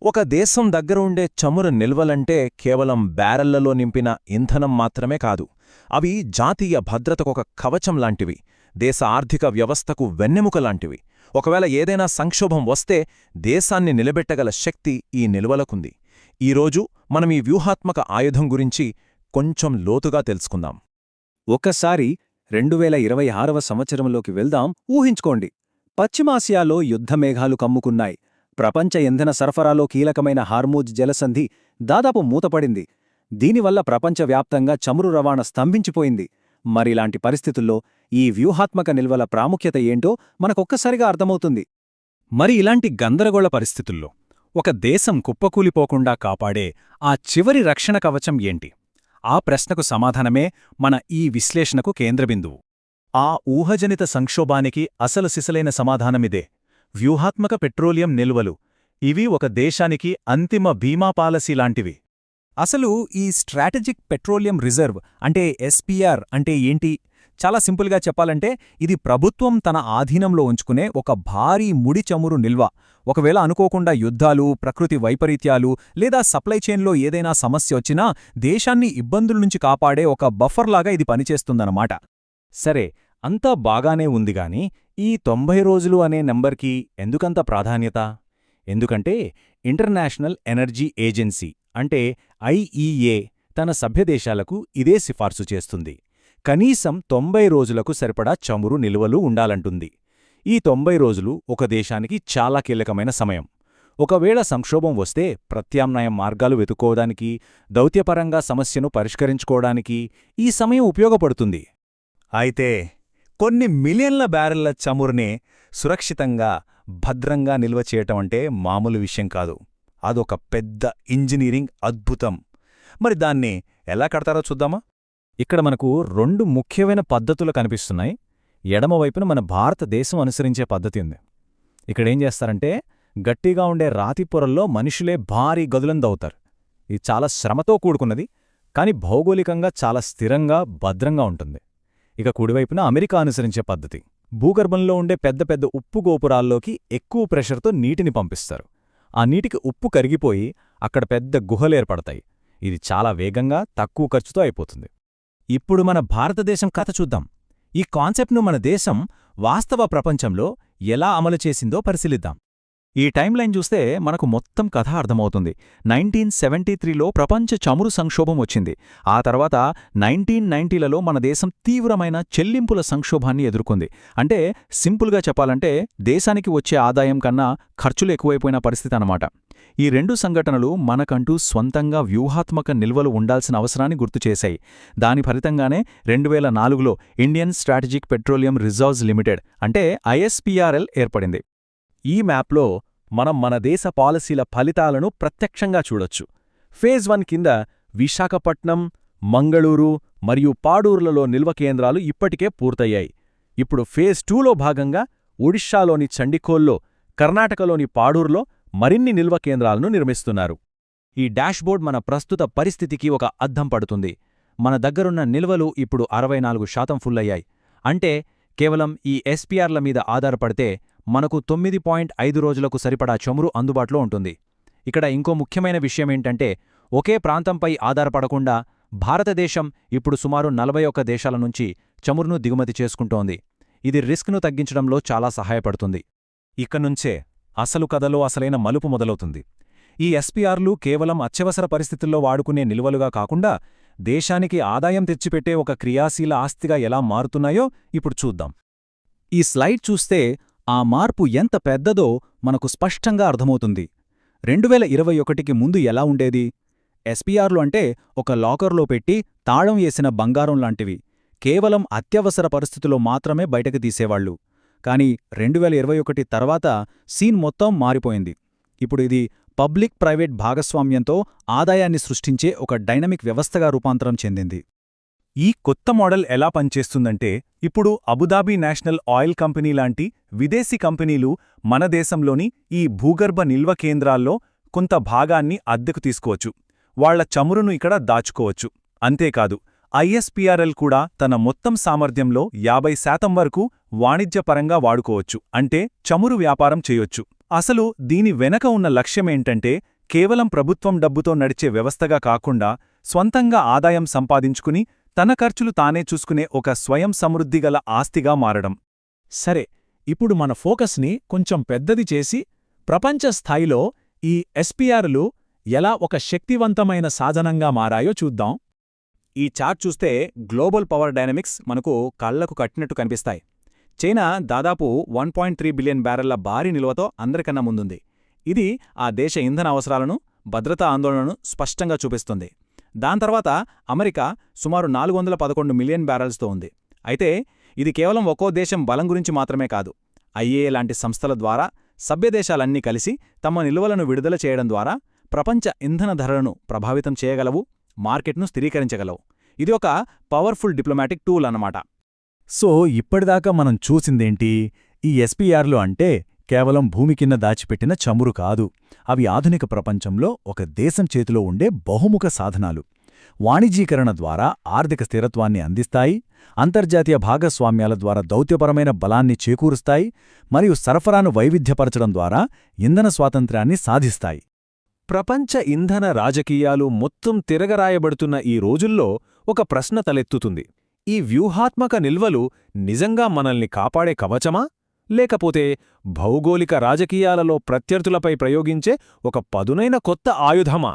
ఒక దేశం దగ్గర ఉండే చమురు నిల్వలంటే కేవలం బ్యారెళ్లలో నింపిన ఇంధనం మాత్రమే కాదు. అవి జాతీయ భద్రతకొక కవచం లాంటివి, దేశ ఆర్థిక వ్యవస్థకు వెన్నెముక లాంటివి. ఒకవేళ ఏదైనా సంక్షోభం వస్తే దేశాన్ని నిలబెట్టగల శక్తి ఈ నిల్వలకుంది. ఈరోజు మనం ఈ వ్యూహాత్మక ఆయుధం గురించి కొంచెం లోతుగా తెలుసుకుందాం. ఒక్కసారి 2026వ సంవత్సరంలోకి వెళ్దాం. ఊహించుకోండి, పశ్చిమాసియాలో యుద్ధమేఘాలు కమ్ముకున్నాయి. ప్రపంచ ఇంధన సరఫరాలో కీలకమైన హార్మూజ్ జలసంధి దాదాపు మూతపడింది. దీనివల్ల ప్రపంచవ్యాప్తంగా చమురు రవాణా స్తంభించిపోయింది. మరిలాంటి పరిస్థితుల్లో ఈ వ్యూహాత్మక నిల్వల ప్రాముఖ్యత ఏంటో మనకొక్కసారిగా అర్థమవుతుంది. మరి ఇలాంటి గందరగోళ పరిస్థితుల్లో ఒక దేశం కుప్పకూలిపోకుండా కాపాడే ఆ చివరి రక్షణ కవచం ఏంటి? ఆ ప్రశ్నకు సమాధానమే మన ఈ విశ్లేషణకు కేంద్రబిందువు. ఆ ఊహజనిత సంక్షోభానికి అసలు సిసలైన సమాధానమిదే: వ్యూహాత్మక పెట్రోలియం నిల్వలు. ఇవి ఒక దేశానికి అంతిమ బీమా పాలసీ లాంటివి. అసలు ఈ స్ట్రాటజిక్ పెట్రోలియం రిజర్వ్ అంటే ఎస్పీఆర్ అంటే ఏంటి? చాలా సింపుల్గా చెప్పాలంటే ఇది ప్రభుత్వం తన ఆధీనంలో ఉంచుకునే ఒక భారీ ముడి చమురు నిల్వ. ఒకవేళ అనుకోకుండా యుద్ధాలు, ప్రకృతి వైపరీత్యాలు లేదా సప్లై చైన్లో ఏదైనా సమస్య వచ్చినా దేశాన్ని ఇబ్బందుల నుంచి కాపాడే ఒక బఫర్లాగా ఇది పనిచేస్తుందన్నమాట. సరే, అంతా బాగానే ఉందిగాని ఈ 90 రోజులు అనే నంబర్కి ఎందుకంత ప్రాధాన్యత? ఎందుకంటే ఇంటర్నేషనల్ ఎనర్జీ ఏజెన్సీ అంటే ఐఈఏ తన సభ్యదేశాలకు ఇదే సిఫార్సు చేస్తుంది. కనీసం 90 రోజులకు సరిపడా చమురు నిల్వలు ఉండాలంటుంది. ఈ 90 రోజులు ఒక దేశానికి చాలా కీలకమైన సమయం. ఒకవేళ సంక్షోభం వస్తే ప్రత్యామ్నాయ మార్గాలు వెతుక్కోవడానికి, దౌత్యపరంగా సమస్యను పరిష్కరించుకోవడానికి ఈ సమయం ఉపయోగపడుతుంది. అయితే కొన్ని మిలియన్ల బ్యారెళ్ల చమురునే సురక్షితంగా, భద్రంగా నిల్వ చేయటం అంటే మామూలు విషయం కాదు. అదొక పెద్ద ఇంజనీరింగ్ అద్భుతం. మరి దాన్ని ఎలా కడతారో చూద్దామా? ఇక్కడ మనకు 2 ముఖ్యమైన పద్ధతులు కనిపిస్తున్నాయి. ఎడమవైపున మన భారతదేశం అనుసరించే పద్ధతి ఉంది. ఇక్కడేం చేస్తారంటే గట్టిగా ఉండే రాతి పొరల్లో మనుషులే భారీ గదులను దవ్వుతారు. ఇది చాలా శ్రమతో కూడుకున్నది, కాని భౌగోళికంగా చాలా స్థిరంగా, భద్రంగా ఉంటుంది. ఇక కుడివైపున అమెరికా అనుసరించే పద్ధతి. భూగర్భంలో ఉండే పెద్ద పెద్ద ఉప్పు గోపురాల్లోకి ఎక్కువ ప్రెషర్తో నీటిని పంపిస్తారు. ఆ నీటికి ఉప్పు కరిగిపోయి అక్కడ పెద్ద గుహలేర్పడతాయి. ఇది చాలా వేగంగా, తక్కువ ఖర్చుతో అయిపోతుంది. ఇప్పుడు మన భారతదేశం కథ చూద్దాం. ఈ కాన్సెప్ట్ను మన దేశం వాస్తవ ప్రపంచంలో ఎలా అమలు చేసిందో పరిశీలిద్దాం. ఈ టైంలైన్ చూస్తే మనకు మొత్తం కథ అర్థమవుతుంది. 1973లో ప్రపంచ చమురు సంక్షోభం వచ్చింది. ఆ తర్వాత 1990లలో మన దేశం తీవ్రమైన చెల్లింపుల సంక్షోభాన్ని ఎదుర్కొంది. అంటే సింపుల్గా చెప్పాలంటే దేశానికి వచ్చే ఆదాయం కన్నా ఖర్చులు ఎక్కువైపోయిన పరిస్థితి అన్నమాట. ఈ 2 సంఘటనలు మనకంటూ స్వంతంగా వ్యూహాత్మక నిల్వలు ఉండాల్సిన అవసరాన్ని గుర్తుచేశాయి. దాని ఫలితంగానే 2004లో Indian strategic petroleum reserves limited అంటే ఐఎస్పీఆర్ఎల్ ఏర్పడింది. ఈ మ్యాప్లో మనం మన దేశ పాలసీల ఫలితాలను ప్రత్యక్షంగా చూడొచ్చు. ఫేజ్ 1 కింద విశాఖపట్నం, మంగళూరు మరియు పాడూరులలో నిల్వ కేంద్రాలు ఇప్పటికే పూర్తయ్యాయి. ఇప్పుడు ఫేజ్ 2లో భాగంగా ఒడిషాలోని చండిఖోల్లో, కర్ణాటకలోని పాడూరులో మరిన్ని నిల్వ కేంద్రాలను నిర్మిస్తున్నారు. ఈ డాష్బోర్డ్ మన ప్రస్తుత పరిస్థితికి ఒక అద్దం పడుతుంది. మన దగ్గరున్న నిల్వలు ఇప్పుడు 64% ఫుల్లయ్యాయి. అంటే కేవలం ఈ ఎస్పీఆర్ల మీద ఆధారపడితే మనకు 9.5 రోజులకు సరిపడా చమురు అందుబాటులో ఉంటుంది. ఇక్కడ ఇంకో ముఖ్యమైన విషయమేంటంటే ఒకే ప్రాంతంపై ఆధారపడకుండా భారతదేశం ఇప్పుడు సుమారు 41 దేశాల నుంచి చమురును దిగుమతి చేసుకుంటోంది. ఇది రిస్క్ను తగ్గించడంలో చాలా సహాయపడుతుంది. ఇకనుంచే అసలు కథలో అసలైన మలుపు మొదలవుతుంది. ఈ ఎస్పీఆర్లు కేవలం అత్యవసర పరిస్థితుల్లో వాడుకునే నిల్వలుగా కాకుండా దేశానికి ఆదాయం తెచ్చిపెట్టే ఒక క్రియాశీల ఆస్తిగా ఎలా మారుతున్నాయో ఇప్పుడు చూద్దాం. ఈ స్లైడ్ చూస్తే ఆ మార్పు ఎంత పెద్దదో మనకు స్పష్టంగా అర్థమవుతుంది. 2021కి ముందు ఎలా ఉండేది? ఎస్పీఆర్లు అంటే ఒక లాకర్లో పెట్టి తాళం వేసిన బంగారం లాంటివి. కేవలం అత్యవసర పరిస్థితుల్లో మాత్రమే బయటకు తీసేవాళ్లు. కానీ 2021 తర్వాత సీన్ మొత్తం మారిపోయింది. ఇప్పుడు ఇది పబ్లిక్ ప్రైవేట్ భాగస్వామ్యంతో ఆదాయాన్ని సృష్టించే ఒక డైనమిక్ వ్యవస్థగా రూపాంతరం చెందింది. ఈ కొత్త మోడల్ ఎలా పనిచేస్తుందంటే ఇప్పుడు అబుదాబీ నేషనల్ ఆయిల్ కంపెనీ లాంటి విదేశీ కంపెనీలు మన దేశంలోని ఈ భూగర్భ నిల్వ కేంద్రాల్లో కొంత భాగాన్ని అద్దెకు తీసుకోవచ్చు. వాళ్ల చమురును ఇక్కడ దాచుకోవచ్చు. అంతేకాదు, ఐఎస్పీఆర్ఎల్ కూడా తన మొత్తం సామర్థ్యంలో 50% వరకు వాణిజ్యపరంగా వాడుకోవచ్చు. అంటే చమురు వ్యాపారం చేయొచ్చు. అసలు దీని వెనక ఉన్న లక్ష్యమేంటంటే కేవలం ప్రభుత్వం డబ్బుతో నడిచే వ్యవస్థగా కాకుండా స్వంతంగా ఆదాయం సంపాదించుకుని తన ఖర్చులు తానే చూసుకునే ఒక స్వయం సమృద్ధిగల ఆస్తిగా మారడం. సరే, ఇప్పుడు మన ఫోకస్ని కొంచెం పెద్దది చేసి ప్రపంచ స్థాయిలో ఈ ఎస్పీఆర్లు ఎలా ఒక శక్తివంతమైన సాధనంగా మారాయో చూద్దాం. ఈ చార్ట్ చూస్తే గ్లోబల్ పవర్ డైనమిక్స్ మనకు కళ్లకు కట్టినట్టు కనిపిస్తాయి. చైనా దాదాపు 1.3 బిలియన్ బ్యారెళ్ల భారీ నిల్వతో అందరికన్నా ముందుంది. ఇది ఆ దేశ ఇంధన అవసరాలను, భద్రతా ఆందోళనను స్పష్టంగా చూపిస్తుంది. దాని తర్వాత అమెరికా సుమారు 411 మిలియన్ బ్యారెల్స్తో ఉంది. అయితే ఇది కేవలం ఒక్కో దేశం బలం గురించి మాత్రమే కాదు. ఐఏఏ లాంటి సంస్థల ద్వారా సభ్యదేశాలన్నీ కలిసి తమ నిల్వలను విడుదల చేయడం ద్వారా ప్రపంచ ఇంధన ధరలను ప్రభావితం చేయగలవు, మార్కెట్ను స్థిరీకరించగలవు. ఇది ఒక పవర్ఫుల్ డిప్లొమాటిక్ టూల్ అన్నమాట. సో ఇప్పటిదాకా మనం చూసిందేంటి? ఈ ఎస్పీఆర్లు అంటే కేవలం భూమి కింద దాచిపెట్టిన చమురు కాదు. అవి ఆధునిక ప్రపంచంలో ఒక దేశం చేతిలో ఉండే బహుముఖ సాధనాలు. వాణిజ్యీకరణ ద్వారా ఆర్థిక స్థిరత్వాన్ని అందిస్తాయి, అంతర్జాతీయ భాగస్వామ్యాల ద్వారా దౌత్యపరమైన బలాన్ని చేకూరుస్తాయి, మరియు సరఫరాను వైవిధ్యపరచడం ద్వారా ఇంధన స్వాతంత్ర్యాన్ని సాధిస్తాయి. ప్రపంచ ఇంధన రాజకీయాలు మొత్తం తిరగరాయబడుతున్న ఈ రోజుల్లో ఒక ప్రశ్న తలెత్తుతుంది. ఈ వ్యూహాత్మక నిల్వలు నిజంగా మనల్ని కాపాడే కవచమా, లేకపోతే భౌగోళిక రాజకీయాలలో ప్రత్యర్థులపై ప్రయోగించే ఒక పదునైన కొత్త ఆయుధమా?